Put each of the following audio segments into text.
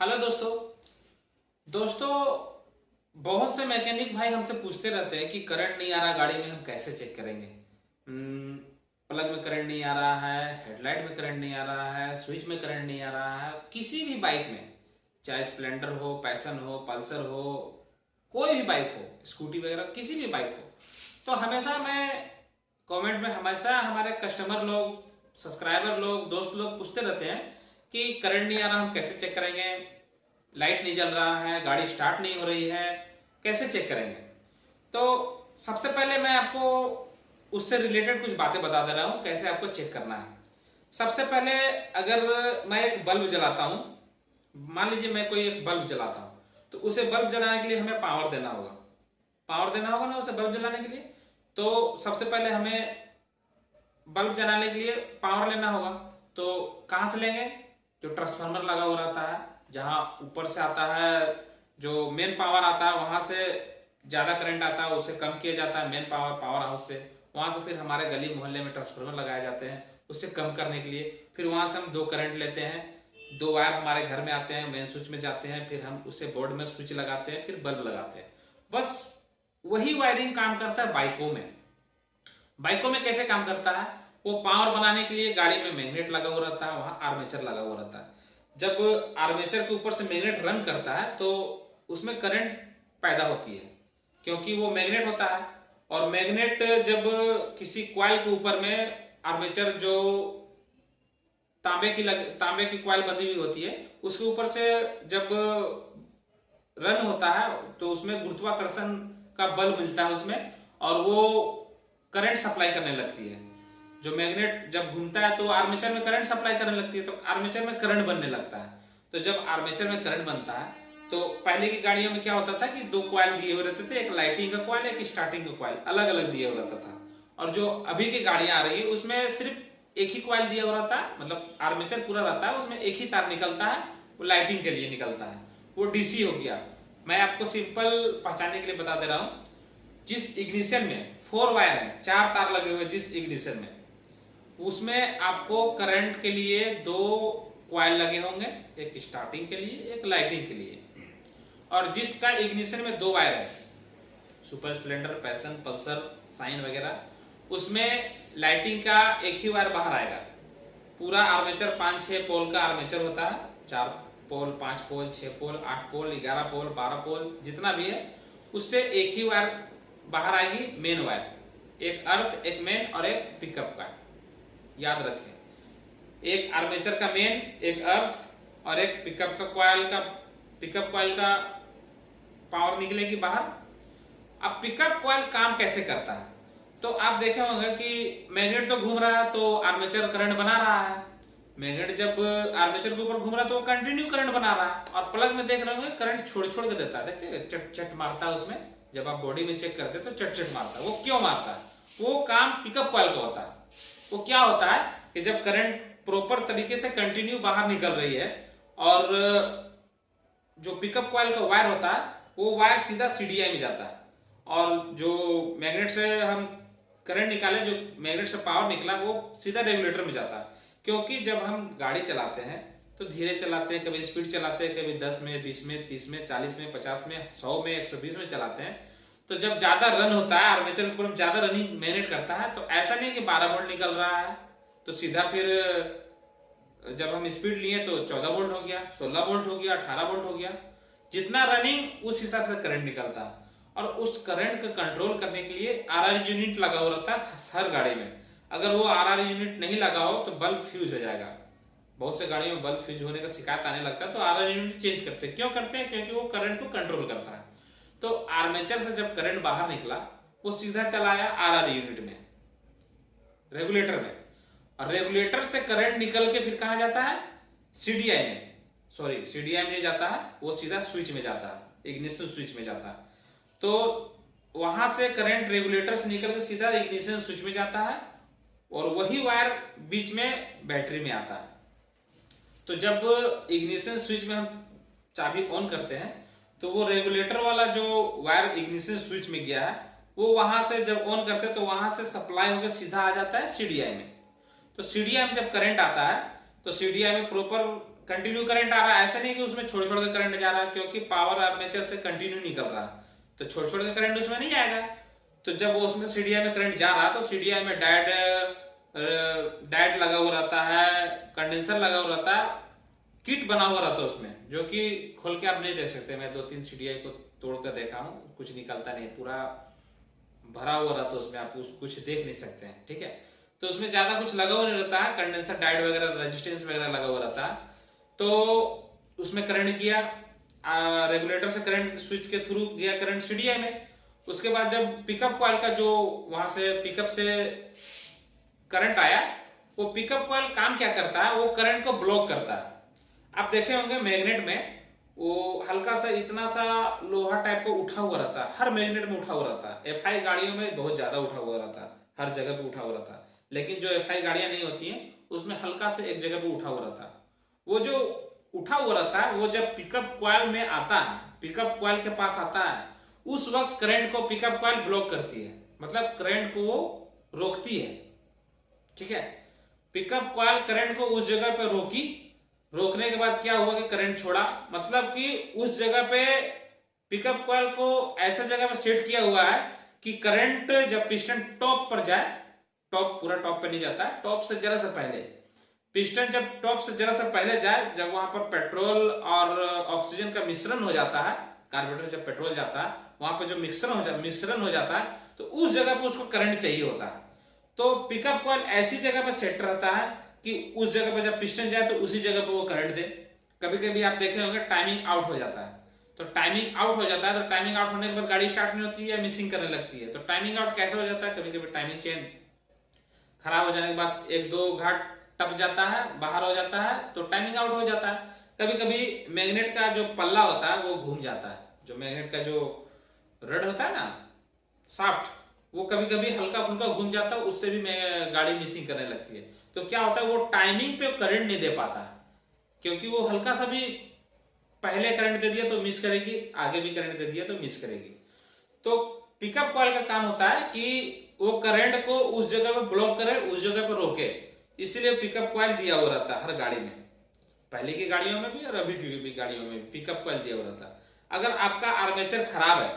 Hello दोस्तों। दोस्तों, बहुत से मैकेनिक भाई हमसे पूछते रहते हैं कि करंट नहीं आ रहा गाड़ी में, हम कैसे चेक करेंगे। प्लग में करंट नहीं आ रहा है, हेडलाइट में करंट नहीं आ रहा है, स्विच में करंट नहीं आ रहा है, किसी भी बाइक में, चाहे स्प्लेंडर हो, पैशन हो, पल्सर हो, कोई भी बाइक हो, स्कूटी वगैरह किसी भी बाइक हो। तो हमेशा मैं कमेंट में हमेशा हमारे कस्टमर लोग, सब्सक्राइबर लोग, दोस्त लोग पूछते रहते हैं कि करंट नहीं आ रहा, हम कैसे चेक करेंगे, लाइट नहीं जल रहा है, गाड़ी स्टार्ट नहीं हो रही है, कैसे चेक करेंगे। तो सबसे पहले मैं आपको उससे रिलेटेड कुछ बातें बता दे रहा हूँ कैसे आपको चेक करना है। सबसे पहले अगर मैं एक बल्ब जलाता हूँ, मान लीजिए मैं कोई एक बल्ब जलाता हूँ, तो उसे बल्ब जलाने के लिए हमें पावर देना होगा। पावर देना होगा ना उसे बल्ब जलाने के लिए। तो सबसे पहले हमें बल्ब जलाने के लिए पावर लेना होगा। तो कहाँ से लेंगे? जो ट्रांसफार्मर लगा हुआ रहता है, जहाँ ऊपर से आता है, जो मेन पावर आता है, वहां से ज्यादा करंट आता है, उसे कम किया जाता है मेन पावर हाउस से। वहां से फिर हमारे गली मोहल्ले में ट्रांसफार्मर लगाए जाते हैं उससे कम करने के लिए। फिर वहां से हम दो करंट लेते हैं, दो वायर हमारे घर में आते हैं, मेन स्विच में जाते हैं, फिर हम उसे बोर्ड में स्विच लगाते हैं, फिर बल्ब लगाते हैं। बस वही वायरिंग काम करता है बाइकों में। बाइकों में कैसे काम करता है? वो पावर बनाने के लिए गाड़ी में मैग्नेट लगा हुआ रहता है, वहां आर्मेचर लगा हुआ रहता है। जब आर्मेचर के ऊपर से मैग्नेट रन करता है तो उसमें करंट पैदा होती है, क्योंकि वो मैग्नेट होता है। और मैग्नेट जब किसी कॉइल के ऊपर में, आर्मेचर जो तांबे की कॉइल बंधी हुई होती है, उसके ऊपर से जब रन होता है तो उसमें गुरुत्वाकर्षण का बल मिलता है उसमें, और वो करंट सप्लाई करने लगती है। जो मैग्नेट जब घूमता है तो आर्मेचर में करंट सप्लाई करने लगती है, तो आर्मेचर में करंट बनने लगता है। तो जब आर्मेचर में करंट बनता है तो पहले की गाड़ियों में क्या होता था कि दो कॉइल दिए हुए रहते थे, एक लाइटिंग का कॉइल, एक स्टार्टिंग का कॉइल, अलग अलग दिए हुआ रहता था। और जो अभी की गाड़ियां आ रही है उसमें सिर्फ एक ही कॉइल दिया हुआ रहता है, मतलब आर्मेचर पूरा रहता है, उसमें एक ही तार निकलता है, वो लाइटिंग के लिए निकलता है, वो डीसी हो गया। मैं आपको सिंपल पहचानने के लिए बता दे रहा हूँ। जिस इग्निशन में 4 वायर है, 4 तार लगे हुए जिस इग्निशन में, उसमें आपको करंट के लिए दो कॉइल लगे होंगे, एक स्टार्टिंग के लिए, एक लाइटिंग के लिए। और जिसका इग्निशन में दो वायर है, super splendor, passion, pulsar, shine वगैरह, उसमें लाइटिंग का एक ही वायर बाहर आएगा। पूरा आर्मेचर 5-6 पोल का आर्मेचर होता है, 4 पोल, 5 पोल, 6 पोल, 8 पोल, 11 पोल, 12 पोल, जितना भी है, उससे एक ही वायर बाहर आएगी, मेन वायर। एक अर्थ, एक मेन और एक पिकअप का, याद रखें। एक आर्मेचर का मेन, एक अर्थ और एक पिकअप का कॉइल का, पिकअप कॉइल का पावर निकलेगी बाहर। अब पिकअप कॉइल काम कैसे करता है? तो आप देखे होंगे कि मैग्नेट तो घूम रहा है तो आर्मेचर करंट बना रहा है। मैग्नेट जब आर्मेचर के ऊपर घूम रहा है तो वो कंटिन्यू करंट बना रहा है। और प्लग में देख रहे होंगे करंट छोड़ छोड़ के देता है, देखते हैं चट चट मारता है उसमें। जब आप बॉडी में चेक करते हैं तो चट चट मारता है। वो क्यों मारता है? वो काम पिकअप कॉइल का होता है। वो क्या होता है कि जब करंट प्रॉपर तरीके से कंटिन्यू बाहर निकल रही है, और जो पिकअप कॉइल का वायर होता है वो वायर सीधा सीडीआई में जाता है, और जो मैग्नेट से हम करंट निकाले, जो मैग्नेट से पावर निकला, वो सीधा रेगुलेटर में जाता है। क्योंकि जब हम गाड़ी चलाते हैं तो धीरे चलाते हैं, कभी स्पीड चलाते हैं, कभी 10 में, 20 में, 30 में, 40 में, 50 में, 100 में, 120 में चलाते हैं। तो जब ज्यादा रन होता है, आर्मेचर के ऊपर ज्यादा रनिंग मैग्नेट करता है, तो ऐसा नहीं कि 12 वोल्ट निकल रहा है तो सीधा फिर जब हम स्पीड लिए तो 14 वोल्ट हो गया, 16 वोल्ट हो गया, 18 वोल्ट हो गया। जितना रनिंग उस हिसाब से करंट निकलता है। और उस करंट को कंट्रोल करने के लिए आरआर यूनिट लगा हुआ रहता है हर गाड़ी में। अगर वो आरआर यूनिट नहीं लगा हो तो बल्ब फ्यूज हो जाएगा। बहुत से गाड़ियों में बल्ब फ्यूज होने का शिकायत आने लगता है, तो आरआर यूनिट चेंज करते हैं। क्यों करते हैं? क्योंकि वो करंट को कंट्रोल करता है। तो आर्मेचर से जब करंट बाहर निकला, वो सीधा चला आया आरआर यूनिट में, रेगुलेटर में। और रेगुलेटर से करंट निकल के फिर कहा जाता है? सीडीआई में। सॉरी, सीडीआई में नहीं जाता है, वो सीधा स्विच में जाता है, इग्निशन स्विच में जाता है। तो वहां से करंट रेगुलेटर से निकल के सीधा इग्निशन स्विच में जाता है, और वही वायर बीच में बैटरी में आता है। तो जब इग्निशन स्विच में हम चाबी ऑन करते हैं तो वो रेगुलेटर वाला जो वायर इग्निशन स्विच में गया है, वो वहां से जब ऑन करते हैं तो वहां से सप्लाई होकर सीधा आ जाता है सीडीआई में। तो सीडीआई में जब करंट आता है तो सीडीआई में प्रॉपर कंटिन्यू करंट आ रहा है, ऐसा नहीं कि उसमें छोड़ छोड़ के करंट जा रहा है, क्योंकि पावर आर्मेचर से कंटिन्यू निकल रहा है तो छोड़ छोड़ के करंट उसमें नहीं आएगा। तो जब वो उसमें सीडीआई में करंट जा रहा है तो सीडीआई में डायड लगा हुआ रहता है, कंडेंसर लगा हुआ रहता है, किट बना हुआ रहता है उसमें, जो कि खोल के आप नहीं देख सकते। मैं 2-3 सीडीआई को तोड़ कर देखा हूँ, कुछ निकलता नहीं, पूरा भरा हुआ रहता है उसमें, आप कुछ देख नहीं सकते हैं, ठीक है। तो उसमें ज्यादा कुछ लगा हुआ नहीं रहता है, कंडेंसर डायोड वगैरह रेजिस्टेंस वगैरह लगा हुआ रहता है। तो उसमें करंट गया, रेगुलेटर से करंट स्विच के थ्रू गया करंट सीडीआई में। उसके बाद जब पिकअप कॉइल का जो वहां से पिकअप से करंट आया, वो पिकअप कॉइल काम क्या करता है, वो करंट को ब्लॉक करता है। आप देखे होंगे मैग्नेट में वो हल्का सा इतना सा लोहा टाइप का उठा हुआ रहता है, हर मैग्नेट में उठा हुआ रहता है। एफआई गाड़ियों में बहुत ज्यादा उठा हुआ रहता है, हर जगह पे उठा हुआ रहता है। लेकिन जो एफआई गाड़ियां नहीं होती हैं उसमें हल्का से एक जगह पे उठा हुआ रहता है। वो जो उठा हुआ रहता है वो जब पिकअप कॉइल में आता है, पिकअप कॉइल के पास आता है, उस वक्त करंट को पिकअप कॉइल ब्लॉक करती है, मतलब करंट को वो रोकती है, ठीक है। पिकअप कॉइल करंट को उस जगह पे रोकी, रोकने के बाद क्या हुआ कि करंट छोड़ा, मतलब कि उस जगह पे पिकअप कॉइल को ऐसा जगह पे सेट किया हुआ है कि करंट जब पिस्टन टॉप पर जाए, टॉप पूरा टॉप पे नहीं जाता है, टॉप से जरा सा पहले, पिस्टन जब टॉप से जरा सा पहले जाए, जब वहां पर पेट्रोल और ऑक्सीजन का मिश्रण हो जाता है, कार्बोरेटर जब पेट्रोल जाता है वहां पर जो मिश्रण हो जाता है, तो उस जगह पे उसको करंट चाहिए होता है। तो पिकअप कॉइल ऐसी जगह पे सेट रहता है कि उस जगह पे जब पिस्टन जाए तो उसी जगह पे वो करंट दे। कभी कभी आप देखे होंगे टाइमिंग आउट हो जाता है, तो टाइमिंग आउट हो जाता है, तो टाइमिंग आउट होने के बाद गाड़ी स्टार्ट नहीं होती है, मिसिंग करने लगती है। तो टाइमिंग आउट कैसे हो जाता है, कभी कभी टाइमिंग चेन खराब हो जाने के बाद 1-2 घाट टप जाता है, बाहर हो जाता है, तो टाइमिंग आउट हो जाता है। कभी कभी मैग्नेट का जो पल्ला होता है वो घूम जाता है, जो मैग्नेट का जो रड होता है ना, साफ्ट, वो कभी कभी हल्का फुल्का घूम जाता है, उससे भी गाड़ी मिसिंग करने लगती है। तो क्या होता है, वो टाइमिंग पे करंट नहीं दे पाता, क्योंकि वो हल्का सा भी पहले करंट दे दिया तो मिस करेगी, आगे भी करंट दे दिया तो मिस करेगी। तो पिकअप कॉइल का काम होता है कि वो करंट को उस जगह पे ब्लॉक करे, उस जगह पे रोके, इसीलिए पिकअप कॉइल दिया हुआ रहता है हर गाड़ी में, पहले की गाड़ियों में भी और अभी की भी गाड़ियों में पिकअप कॉइल दिया हुआ रहता है। अगर आपका आर्मेचर खराब है,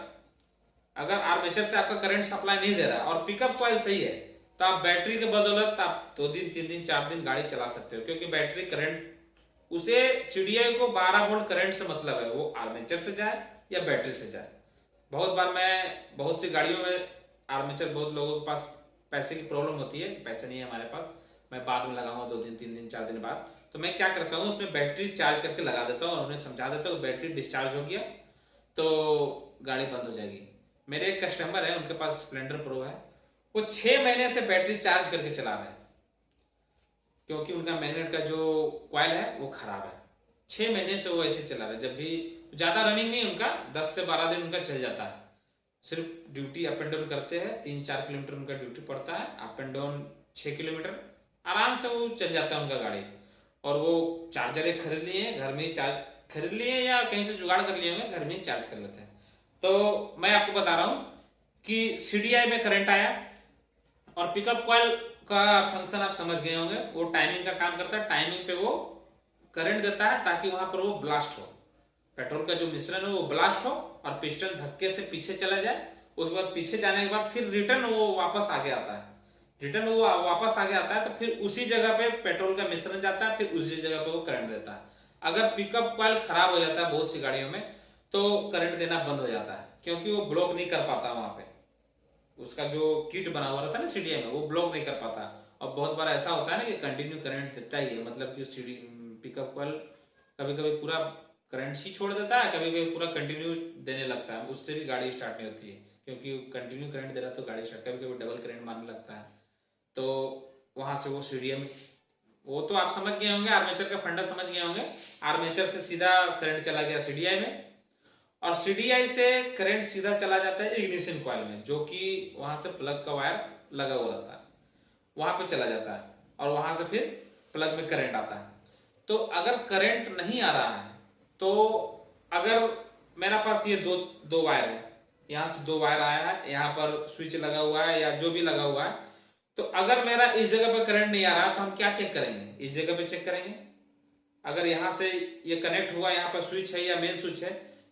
अगर आर्मेचर से आपका करंट सप्लाई नहीं दे रहा और पिकअप कॉइल सही है, तो आप बैटरी के बदौलत आप 2 दिन 3 दिन 4 दिन गाड़ी चला सकते हो, क्योंकि बैटरी करंट, उसे सीडीआई को 12 वोल्ट करंट से मतलब है, वो आर्मेचर से जाए या बैटरी से जाए। बहुत बार मैं बहुत सी गाड़ियों में आर्मेचर, बहुत लोगों के पास पैसे की प्रॉब्लम होती है, पैसे नहीं है हमारे पास, मैं बाद में लगाऊंगा 2 दिन 3 दिन 4 दिन बाद, तो मैं क्या करता हूँ उसमें बैटरी चार्ज करके लगा देता हूँ और उन्हें समझा देता हूँ बैटरी डिस्चार्ज हो गया तो गाड़ी बंद हो जाएगी। मेरे एक कस्टमर है, उनके पास स्प्लेंडर प्रो है, वो 6 महीने से बैटरी चार्ज करके चला रहे हैं, क्योंकि उनका मैग्नेट का जो कॉइल है वो खराब है। 6 महीने से वो ऐसे चला रहे, जब भी ज्यादा रनिंग नहीं, उनका 10 से 12 दिन उनका चल जाता है, सिर्फ ड्यूटी अप एंड डाउन करते हैं, 3-4 किलोमीटर उनका ड्यूटी पड़ता है, अप एंड डाउन 6 किलोमीटर, आराम से वो चल जाता है उनका गाड़ी। और वो चार्जर एक खरीद लिए हैं, घर में ही चार्ज खरीद लिए या कहीं से जुगाड़ कर लिए होंगे, घर में ही चार्ज कर लेते हैं। तो मैं आपको बता रहा हूं कि सीडीआई में करंट आया और पिकअप कॉइल का फंक्शन आप समझ गए होंगे, वो टाइमिंग का काम करता है, टाइमिंग पे वो करंट देता है ताकि वहां पर वो ब्लास्ट हो, पेट्रोल का जो मिश्रण है वो ब्लास्ट हो और पिस्टन धक्के से पीछे चला जाए। उसके बाद पीछे जाने के बाद फिर रिटर्न वो वापस आगे आता है, रिटर्न वो वापस आगे आता है, तो फिर उसी जगह पे पेट्रोल का मिश्रण जाता है, फिर उसी जगह पे वो करंट देता है। अगर पिकअप कॉइल खराब हो जाता है बहुत सी गाड़ियों में, तो करंट देना बंद हो जाता है, क्योंकि वो ब्लॉक नहीं कर पाता, वहां पे उसका जो किट बना हुआ रहता है ना सीडीआई में, वो ब्लॉक नहीं कर पाता। और बहुत बार ऐसा होता है ना कि कंटिन्यू करंट देता ही है, मतलब कि सीडी पिकअप कॉइल कभी कभी पूरा करंट ही छोड़ देता है, कभी कभी पूरा कंटिन्यू देने लगता है, उससे भी गाड़ी स्टार्ट नहीं होती है, क्योंकि कंटिन्यू करंट दे रहा है तो गाड़ी स्टार्ट, कभी कभी डबल करंट मारने लगता है। तो वहां से वो सीडीएम, वो तो आप समझ गए होंगे, आर्मेचर का फंडा समझ गए होंगे, आर्मेचर से सीधा करंट चला गया सीडीआई में, और सीडीआई से करंट सीधा चला जाता है इग्निशन कॉइल में, जो कि वहां से प्लग का वायर लगा हुआ रहता है, वहां पे चला जाता है और वहां से फिर प्लग में करंट आता है। तो अगर करंट नहीं आ रहा है, तो अगर मेरा पास ये दो वायर है, यहाँ से 2 वायर आया है, यहाँ पर स्विच लगा हुआ है या जो भी लगा हुआ है, तो अगर मेरा इस जगह पे करंट नहीं आ रहा तो हम क्या चेक करेंगे, इस जगह पे चेक करेंगे, अगर यहाँ से ये कनेक्ट हुआ, यहाँ पर स्विच है या मेन स्विच है,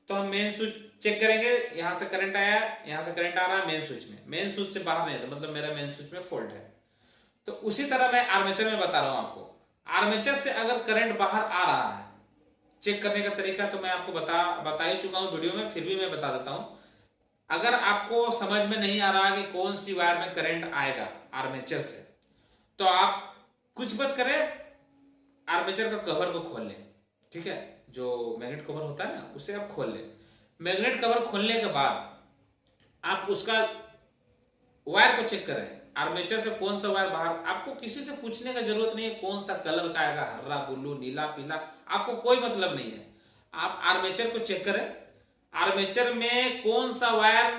तो हम मेन स्विच चेक करेंगे। यहाँ से करंट आया, यहाँ से करंट आ रहा है मेन स्विच में, मेन स्विच से बाहर नहीं था, मतलब मेरा मेन स्विच में फॉल्ट है। तो उसी तरह मैं आर्मेचर में बता रहा हूं आपको, आर्मेचर से अगर करंट बाहर आ रहा है, चेक करने का तरीका तो मैं आपको बता ही चुका हूं वीडियो में, फिर भी मैं बता देता हूं। अगर आपको समझ में नहीं आ रहा कि कौन सी वायर में करंट आएगा आर्मेचर से, तो आप कुछ मत करें, आर्मेचर का कवर को खोल लें, ठीक है, जो मैग्नेट कवर होता है ना, उसे आप खोल लें। मैग्नेट कवर खोलने के बाद आप उसका वायर को चेक करें, आर्मेचर से कौन सा वायर बाहर, आपको किसी से पूछने का जरूरत नहीं है कौन सा कलर का आएगा, हरा, ब्लू, नीला, पीला, आपको कोई मतलब नहीं है। आप आर्मेचर को चेक करें, आर्मेचर में कौन सा वायर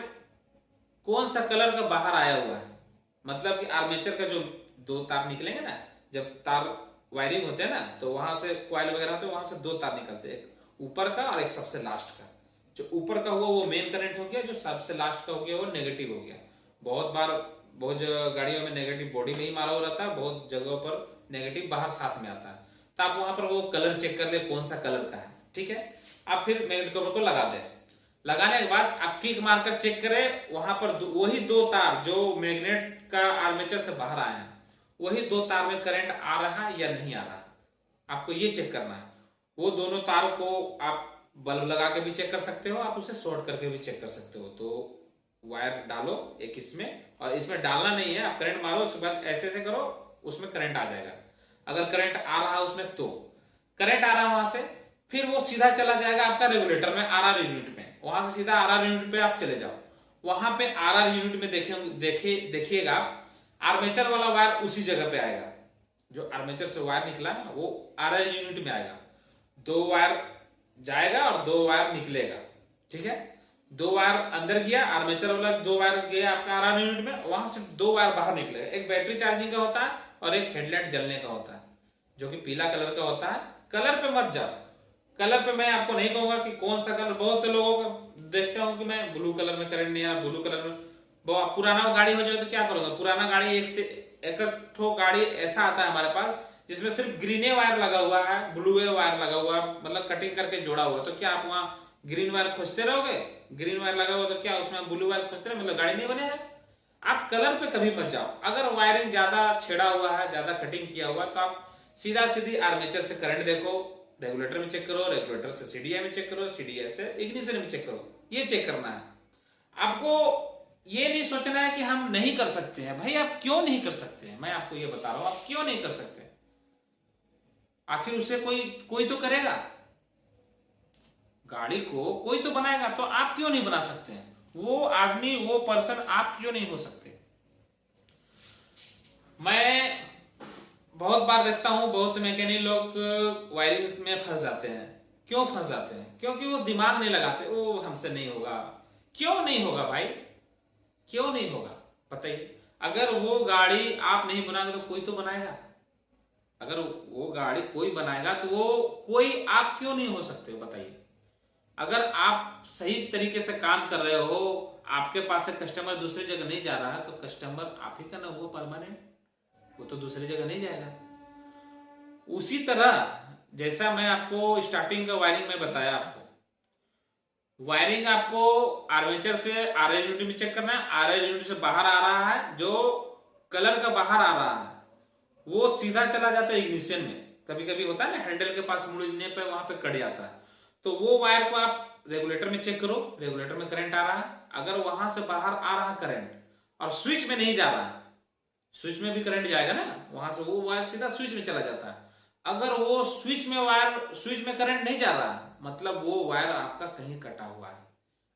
कौन सा कलर का बाहर आया हुआ है, मतलब कि आर्मेचर का जो दो तार निकलेंगे ना, जब तार वायरिंग होते हैं ना, तो वहां से कॉइल वगैरह होते हैं, वहां से दो तार निकलते हैं, एक ऊपर का और एक सबसे लास्ट का। जो ऊपर का हुआ वो मेन करंट हो गया, जो सबसे लास्ट का हो गया वो नेगेटिव हो गया। बहुत बार बहुत गाड़ियों में नेगेटिव बॉडी में ही मारा हुआ रहता है, बहुत जगहों पर नेगेटिव बाहर साथ में आता है। तो आप वहां पर वो कलर चेक कर ले कौन सा कलर का है, ठीक है। आप फिर मैग्नेट कवर को लगा दें, लगाने के बाद आप किक मारकर चेक करें, वहां पर वही दो तार जो मैग्नेट का आर्मेचर से बाहर आए हैं, वही दो तार में करंट आ रहा है या नहीं आ रहा, आपको ये चेक करना है। वो दोनों तार को आप बल्ब लगा के भी चेक कर सकते हो, आप उसे शॉर्ट करके भी चेक कर सकते हो। तो वायर डालो एक इसमें, और इसमें डालना नहीं है, आप करंट मारो, उसके बाद ऐसे ऐसे करो, उसमें करंट आ जाएगा। अगर करंट आ रहा है उसमें, तो करंट आ रहा है वहां से, फिर वो सीधा चला जाएगा आपका रेगुलेटर में, आरआर यूनिट में, वहां से सीधा आरआर यूनिट पे आप चले जाओ। वहां पे आरआर यूनिट में देखिएगा आर्मेचर वाला वायर उसी जगह पे आएगा, जो आर्मेचर से वायर निकला ना वो आरआर यूनिट में आएगा। दो वायर जाएगा और दो वायर निकलेगा, ठीक है। दो वायर अंदर गया, आर्मेचर वाला दो वायर गया आपका आरआर यूनिट में, वहां से दो वायर बाहर निकलेगा। एक बैटरी चार्जिंग का होता है और एक हेडलाइट जलने का होता है, जो कि पीला कलर का होता है। कलर पे मत जाओ, कलर पे मैं आपको नहीं कहूंगा कि कौन सा कलर, बहुत से लोगों को देखते हो कि मैं ब्लू कलर में करंट नहीं आ, ब्लू कलर में पुराना गाड़ी हो जाए तो क्या करूंगा, पुराना गाड़ी एक ठो गाड़ी ऐसा आता है हमारे पास जिसमें सिर्फ ग्रीने वायर लगा हुआ है, ब्लू वायर लगा हुआ है, मतलब कटिंग करके जोड़ा हुआ, तो क्या आप वहां ग्रीन वायर खोजते रहोगे, ग्रीन वायर लगा हुआ तो क्या उसमें ब्लू वायर खोजते रहे, मतलब गाड़ी नहीं बनेगा। आप कलर पे कभी मत जाओ। अगर वायरिंग ज्यादा छेड़ा हुआ है, ज्यादा कटिंग किया हुआ, तो आप सीधा सीधी आर्मेचर से करंट देखो, रेगुलेटर में चेक करो, रेगुलेटर से सीडीआई में चेक करो, सीडीआई से इग्निशन में चेक करो, ये चेक करना है आपको। ये नहीं सोचना है कि हम नहीं कर सकते हैं, भाई आप क्यों नहीं कर सकते हैं, मैं आपको ये बता रहा हूं, आप क्यों नहीं कर सकते, आखिर उसे कोई तो करेगा, गाड़ी को कोई तो बनाएगा, तो आप क्यों नहीं बना सकते हैं, वो आदमी वो पर्सन आप क्यों नहीं हो सकते। मैं बहुत बार देखता हूं बहुत से मैकेनिक लोग वायरिंग में फंस जाते हैं। क्यों फंस जाते हैं, क्योंकि वो दिमाग नहीं लगाते, वो हमसे नहीं होगा। क्यों नहीं होगा भाई, क्यों नहीं होगा बताइए। अगर वो गाड़ी आप नहीं बनाओगे तो कोई तो बनाएगा, अगर वो गाड़ी कोई बनाएगा तो वो कोई आप क्यों नहीं हो सकते हो बताइए। अगर आप सही तरीके से काम कर रहे हो, आपके पास से कस्टमर दूसरी जगह नहीं जा रहा है, तो कस्टमर आप ही का ना वो परमानेंट, वो तो दूसरी जगह नहीं जाएगा। उसी तरह जैसा मैं आपको स्टार्टिंग का वायरिंग में बताया, आपको वायरिंग आपको आर्मेचर से आरआर यूनिट में चेक करना है, आरआर यूनिट से बाहर आ रहा है, जो कलर का बाहर आ रहा है वो सीधा चला जाता है इग्निशन में। कभी कभी होता है ना हैंडल के पास मुड़ने पे वहां पे कट जाता है, तो वो वायर को आप रेगुलेटर में चेक करो, रेगुलेटर में करंट आ रहा है, अगर वहां से बाहर आ रहा करंट और स्विच में नहीं जा रहा है, स्विच में भी करंट जाएगा ना, वहां से वो वायर सीधा स्विच में चला जाता है। अगर वो स्विच में करंट नहीं जा रहा, मतलब वो वायर आपका कहीं कटा हुआ है,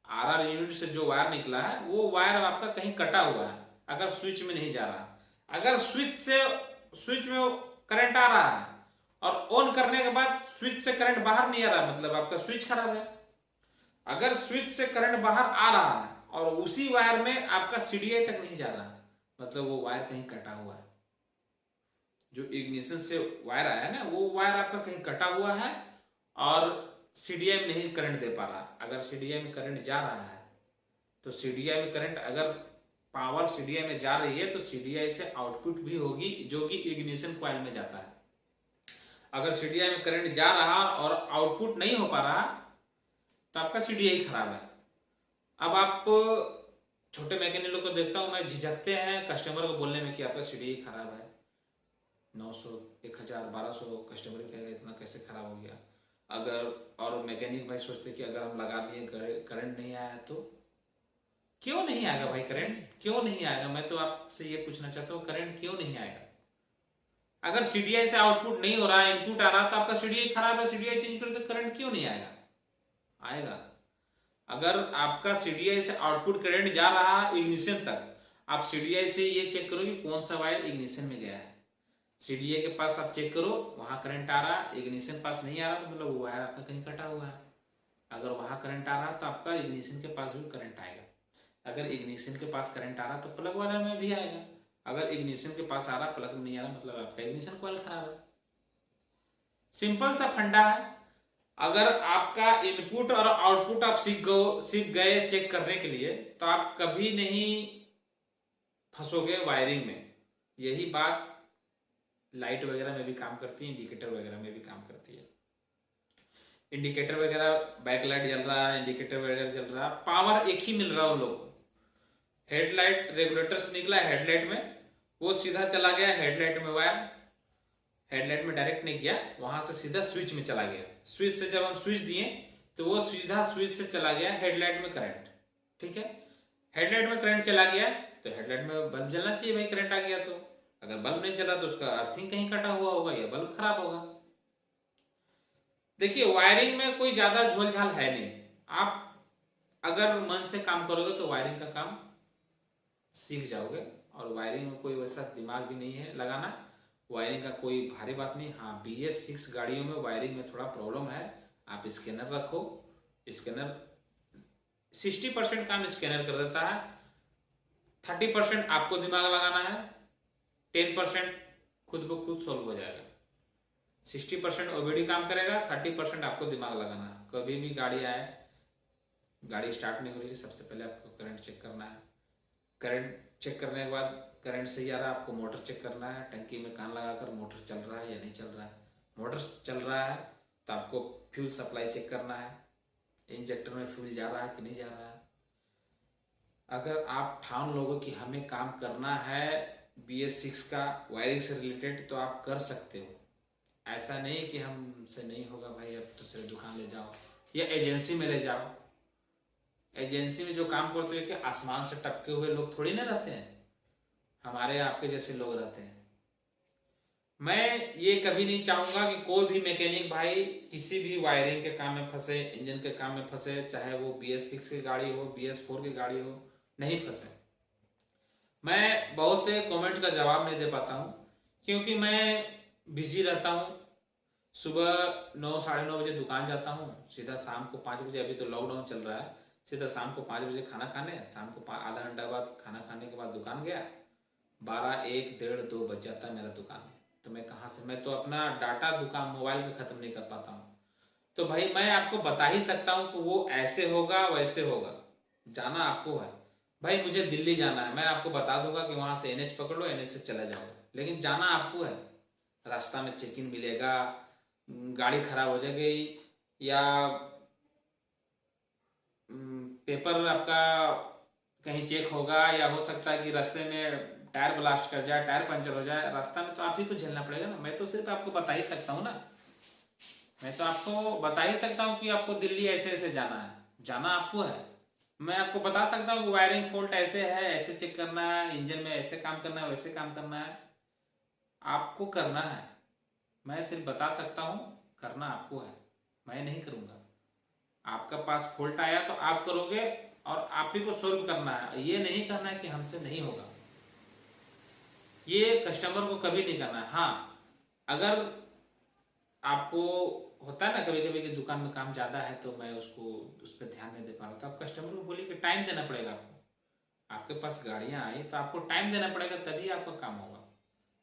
आरआर यूनिट से जो वायर निकला है वो वायर आपका कहीं कटा हुआ है, अगर स्विच में नहीं जा रहा। अगर स्विच में करंट आ रहा है और ऑन करने के बाद स्विच से करंट बाहर नहीं आ रहा, मतलब आपका स्विच खराब है। अगर स्विच से करंट बाहर आ रहा है और उसी वायर में आपका सीडीआई तक नहीं जा रहा, मतलब वो वायर कहीं कटा हुआ है। जो इग्निशन से वायर आया ना, वो वायर आपका कहीं कटा हुआ है और सीडीआई में नहीं करंट दे पा रहा। अगर सीडीआई में करंट जा रहा है तो सीडीआई में करंट, अगर पावर सीडीआई में जा रही है तो सीडीआई से आउटपुट भी होगी, जो कि इग्निशन कॉइल में जाता है। अगर सीडीआई में करंट जा रहा और आउटपुट नहीं हो पा रहा तो आपका सीडीआई खराब है। अब आप छोटे मैकेनिक लोग को देखता हूँ मैं, झिझकते हैं कस्टमर को बोलने में कि आपका सीडीआई खराब है। 900, 1000, 1200 कस्टमर कहेगा इतना कैसे खराब हो गया। अगर और मैकेनिक भाई सोचते कि अगर हम लगा दिए करंट नहीं आया तो क्यों नहीं आएगा भाई, करंट क्यों नहीं आएगा? मैं तो आपसे ये पूछना चाहता हूँ, करंट क्यों नहीं आएगा? अगर सीडीआई से आउटपुट नहीं हो रहा है, इनपुट आ रहा है, तो आपका सीडीआई खराब है, सीडीआई चेंज करो तो करंट क्यों नहीं आएगा? आएगा। अगर आपका सीडीआई से आउटपुट करंट जा रहा है इग्निशन तक, आप सीडीआई से ये चेक करो कि कौन सा वायर इग्निशन में गया है। सीडीआई के पास आप चेक करो, वहां करंट आ रहा, इग्निशन पास नहीं आ रहा तो मतलब वो वायर आपका कहीं कटा हुआ है। अगर वहां करंट आ रहा तो आपका इग्निशन के पास भी करंट आएगा। अगर इग्निशन के पास करंट आ रहा तो प्लग वायर में भी आएगा। अगर इग्निशन के पास आ रहा प्लग में नहीं आ रहा मतलब आपका इग्निशन कॉइल खराब है। सिंपल सा फंडा है। अगर आपका इनपुट और आउटपुट आप सीख गए चेक करने के लिए तो आप कभी नहीं फंसोगे वायरिंग में। यही बात लाइट वगैरह में भी काम करती है, इंडिकेटर वगैरह में भी काम करती है। इंडिकेटर वगैरह बैक लाइट जल रहा है, इंडिकेटर वगैरह जल रहा है, पावर एक ही मिल रहा है उन लोगों को। हेडलाइट रेगुलेटर से निकला है हेडलाइट में, वो सीधा चला गया हेडलाइट में वायर, हेडलाइट में डायरेक्ट नहीं गया, वहां से सीधा स्विच में चला गया। स्विच से जब हम स्विच दिए तो वो सीधा स्विच से चला गया हेडलाइट में करंट। ठीक है, हेडलाइट में करंट चला गया तो हेडलाइट में बल्ब जलना चाहिए भाई, करंट आ गया तो। अगर बल्ब नहीं चला तो उसका अर्थिंग कहीं कटा हुआ होगा या बल्ब खराब होगा। देखिए वायरिंग में कोई ज्यादा झोलझाल है नहीं। आप अगर मन से काम करोगे तो वायरिंग का काम सीख जाओगे। और वायरिंग में कोई वैसा दिमाग भी नहीं है लगाना, वायरिंग का कोई भारी बात नहीं। हाँ, BS6 गाड़ियों में वायरिंग में थोड़ा प्रॉब्लम है। आप स्कैनर रखो, स्कैनर 60% काम स्कैनर कर देता है, 30% आपको दिमाग लगाना है, 10% खुद ब खुद सॉल्व हो जाएगा। 60% OBD काम करेगा, 30% आपको दिमाग लगाना है। कभी भी गाड़ी आए, गाड़ी स्टार्ट नहीं हो रही है, सबसे पहले आपको करंट चेक करना है। करंट चेक करने के बाद करंट सही आ रहा है, आपको मोटर चेक करना है। टंकी में कान लगाकर मोटर चल रहा है या नहीं चल रहा है। मोटर चल रहा है तो आपको फ्यूल सप्लाई चेक करना है, इंजेक्टर में फ्यूल जा रहा है कि नहीं जा रहा है। अगर आप ठान लोगे कि हमें काम करना है BS6 का वायरिंग से रिलेटेड तो आप कर सकते हो। ऐसा नहीं कि हमसे नहीं होगा भाई, अब दूसरे दुकान ले जाओ या एजेंसी में ले जाओ। एजेंसी में जो काम करते हैं कि आसमान से टपके हुए लोग थोड़ी ना रहते हैं, हमारे आपके जैसे लोग रहते हैं। मैं ये कभी नहीं चाहूंगा कि कोई भी मैकेनिक भाई किसी भी वायरिंग के काम में फंसे, इंजन के काम में फंसे, चाहे वो BS6 की गाड़ी हो, BS4 की गाड़ी हो, नहीं फंसे। मैं बहुत से कमेंट का जवाब नहीं दे पाता हूँ क्योंकि मैं बिजी रहता हूँ। सुबह 9, साढ़े 9 बजे दुकान जाता हूँ, सीधा शाम को 5 बजे, अभी तो लॉकडाउन चल रहा है, सीधा शाम को 5 बजे खाना खाने, शाम को आधा घंटा बाद खाना खाने के बाद दुकान गया, 12, 1, 1:30, 2 बज जाता है मेरा दुकान में। तो मैं कहाँ से, मैं तो अपना डाटा दुकान मोबाइल का ख़त्म नहीं कर पाता हूँ। तो भाई मैं आपको बता ही सकता हूँ कि वो ऐसे होगा वैसे होगा, जाना आपको है। भाई मुझे दिल्ली जाना है, मैं आपको बता दूंगा कि वहाँ से NH पकड़ लो, NH से चले जाओ, लेकिन जाना आपको है। रास्ता में चेक इन मिलेगा, गाड़ी खराब हो जाएगी या पेपर आपका कहीं चेक होगा, या हो सकता है कि रास्ते में टायर ब्लास्ट कर जाए, टायर पंचर हो जाए रास्ता में, तो आप ही को झेलना पड़ेगा ना। मैं तो सिर्फ आपको बता ही सकता हूँ ना, मैं तो आपको बता ही सकता हूँ कि आपको दिल्ली ऐसे ऐसे जाना है, जाना आपको है। मैं आपको बता सकता हूँ कि वायरिंग फॉल्ट ऐसे है, ऐसे चेक करना है, इंजन में ऐसे काम करना है, वैसे काम करना है, आपको करना है। मैं सिर्फ बता सकता हूँ, करना आपको है, मैं नहीं करूँगा। आपका पास फॉल्ट आया तो आप करोगे और आप ही को सोल्व करना है, ये नहीं करना है कि हमसे नहीं होगा, ये कस्टमर को कभी नहीं करना है। हाँ, अगर आपको होता है ना कभी कभी कि दुकान में काम ज़्यादा है तो मैं उसको उस पर ध्यान नहीं दे पा रहा हूँ, तो आप कस्टमर को बोलिए कि टाइम देना पड़ेगा आपको। आपके पास गाड़ियाँ आई तो आपको टाइम देना पड़ेगा, तभी आपका काम होगा।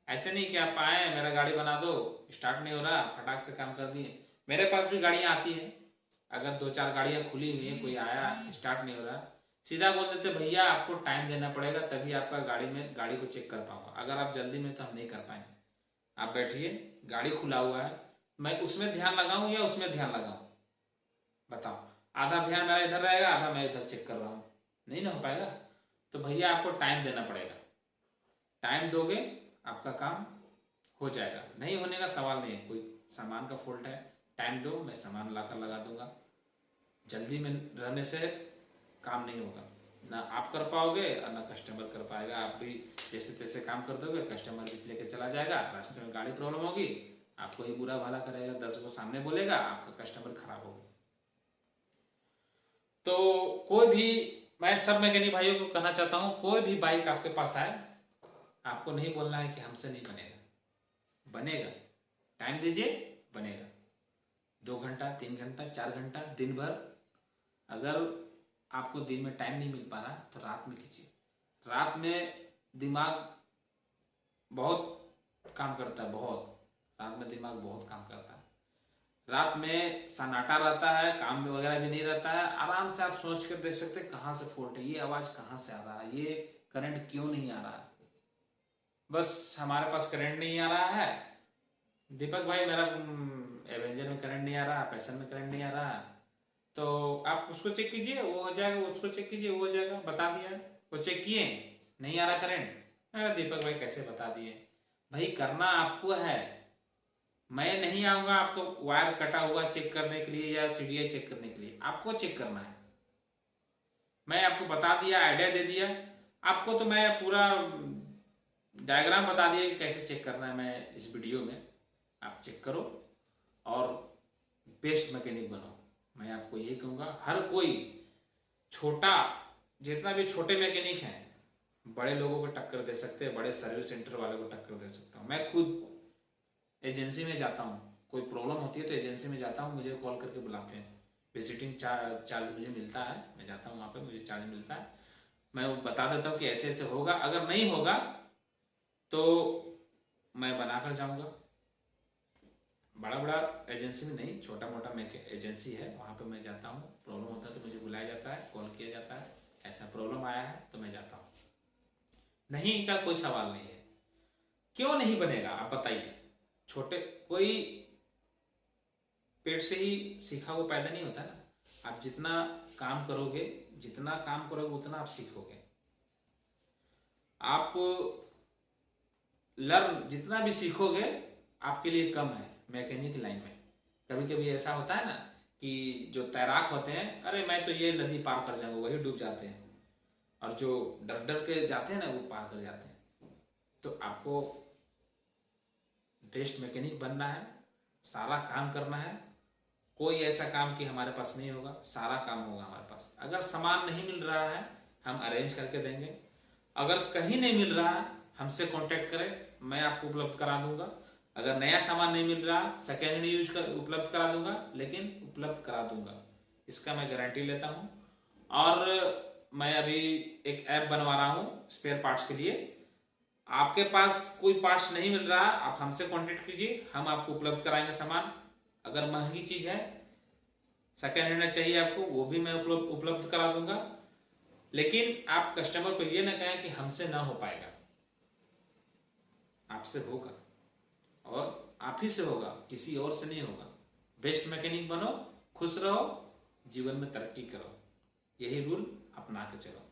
ऐसे नहीं कि आप आए, मेरा गाड़ी बना दो, स्टार्ट नहीं हो रहा, फटाक से काम कर दिए। मेरे पास भी गाड़ियाँ आती हैं, अगर 2-4 गाड़ियाँ खुली हुई हैं, कोई आया स्टार्ट नहीं हो रहा, सीधा बोल देते भैया आपको टाइम देना पड़ेगा, तभी आपका गाड़ी को चेक कर पाऊंगा। अगर आप जल्दी में तो हम नहीं कर पाएंगे। आप बैठिए, गाड़ी खुला हुआ है, मैं उसमें ध्यान लगाऊं या उसमें ध्यान लगाऊं? बताओ। आधा ध्यान मेरा इधर रहेगा, आधा मैं इधर चेक कर रहा हूं, नहीं ना हो पाएगा। तो भैया आपको टाइम देना पड़ेगा। टाइम दोगे आपका काम हो जाएगा, नहीं होने का सवाल नहीं है। कोई सामान का फॉल्ट है, टाइम दो, मैं सामान लाकर लगा दूंगा। जल्दी में रहने से काम नहीं होगा, ना आप कर पाओगे और ना कस्टमर कर पाएगा। आप भी जैसे तैसे काम कर दोगे, कस्टमर भी लेके चला जाएगा, रास्ते में गाड़ी प्रॉब्लम होगी, आपको ही बुरा भला करेगा, 10 को सामने बोलेगा, आपका कस्टमर खराब होगा। तो कोई भी, मैं सब मैकेनिक भाइयों को कहना चाहता हूँ, कोई भी बाइक आपके पास आए, आपको नहीं बोलना है कि हमसे नहीं बनेगा। बनेगा, टाइम दीजिए, बनेगा। 2 घंटा, 3 घंटा, 4 घंटा, दिन भर। अगर आपको दिन में टाइम नहीं मिल पा रहा तो रात में कीजिए। रात में दिमाग बहुत काम करता है, बहुत। रात में दिमाग बहुत काम करता है। रात में सन्नाटा रहता है, काम वगैरह भी नहीं रहता है, आराम से आप सोच कर देख सकते हैं कहाँ से फॉल्ट है, ये आवाज़ कहाँ से आ रहा है, ये करंट क्यों नहीं आ रहा है। बस हमारे पास करंट नहीं आ रहा है, दीपक भाई मेरा एवेंजर में करंट नहीं आ रहा, पैशन में करंट नहीं आ रहा, तो आप उसको चेक कीजिए, वो हो जाएगा। उसको चेक कीजिए, वो हो जाएगा। बता दिया, वो चेक किए, नहीं आ रहा करंट। दीपक भाई कैसे बता दिए? भाई करना आपको है, मैं नहीं आऊँगा आपको वायर कटा हुआ चेक करने के लिए या सीडीआई चेक करने के लिए, आपको चेक करना है। मैं आपको बता दिया, आइडिया दे दिया आपको, तो मैं पूरा डायग्राम बता दिया कि कैसे चेक करना है। मैं इस वीडियो में आप चेक करो और बेस्ट मैकेनिक बनो। मैं आपको यही कहूँगा, हर कोई छोटा, जितना भी छोटे मैकेनिक हैं, बड़े लोगों को टक्कर दे सकते हैं, बड़े सर्विस सेंटर वाले को टक्कर दे सकता हूँ। मैं खुद एजेंसी में जाता हूँ, कोई प्रॉब्लम होती है तो एजेंसी में जाता हूँ, मुझे कॉल करके बुलाते हैं, विजिटिंग चार्ज मुझे मिलता है, मैं जाता हूँ वहाँ पे, मुझे चार्ज मिलता है। मैं बता देता हूँ कि ऐसे ऐसे होगा, अगर नहीं होगा तो मैं बनाकर जाऊँगा। बड़ा बड़ा एजेंसी में नहीं, छोटा मोटा एजेंसी है, वहाँ पे मैं जाता हूँ। प्रॉब्लम होता है तो मुझे बुलाया जाता है, कॉल किया जाता है, ऐसा प्रॉब्लम आया है तो मैं जाता हूँ। नहीं का कोई सवाल नहीं है। क्यों नहीं बनेगा आप बताइए? छोटे, कोई पेट से ही सीखा हुआ पैदा नहीं होता ना। आप जितना काम करोगे, जितना काम करोगे उतना आप सीखोगे। आप लर्न जितना भी सीखोगे आपके लिए कम है मैकेनिक लाइन में। कभी कभी ऐसा होता है ना कि जो तैराक होते हैं, अरे मैं तो ये नदी पार कर जाऊंगा, वही डूब जाते हैं, और जो डर डर के जाते हैं ना वो पार कर जाते हैं। तो आपको बेस्ट मैकेनिक बनना है, सारा काम करना है। कोई ऐसा काम कि हमारे पास नहीं होगा, सारा काम होगा हमारे पास। अगर सामान नहीं मिल रहा है हम अरेंज करके देंगे, अगर कहीं नहीं मिल रहा है हमसे कांटेक्ट करें, मैं आपको उपलब्ध करा दूंगा। अगर नया सामान नहीं मिल रहा, सेकेंड हैंड यूज कर उपलब्ध करा दूंगा, लेकिन उपलब्ध करा दूंगा, इसका मैं गारंटी लेता हूँ। और मैं अभी एक ऐप बनवा रहा हूँ स्पेयर पार्ट्स के लिए। आपके पास कोई पार्ट्स नहीं मिल रहा, आप हमसे कांटेक्ट कीजिए, हम आपको उपलब्ध कराएंगे सामान। अगर महंगी चीज़ है, सेकेंड हैंड चाहिए आपको, वो भी मैं उपलब्ध करा दूंगा। लेकिन आप कस्टमर को ये ना कहें कि हमसे ना हो पाएगा, आपसे होगा, और आप ही से होगा, किसी और से नहीं होगा। बेस्ट मैकेनिक बनो, खुश रहो, जीवन में तरक्की करो, यही रूल अपना के चलो।